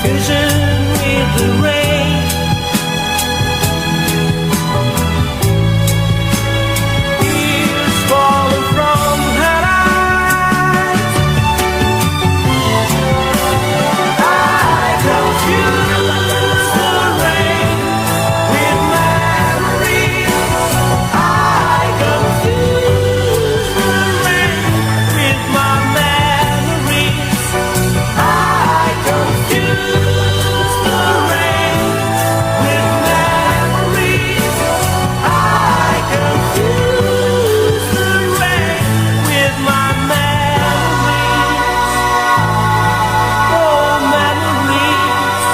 confusion with the rain. Tears falling from her eyes. I confuse the rain with memories. I confuse the rain with my memories. I confuse the rain with memories. I confuse the rain with my memories. Oh, memories.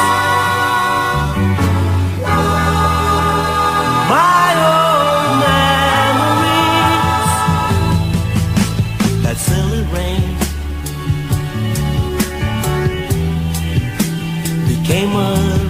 My old memories. That silly rain became a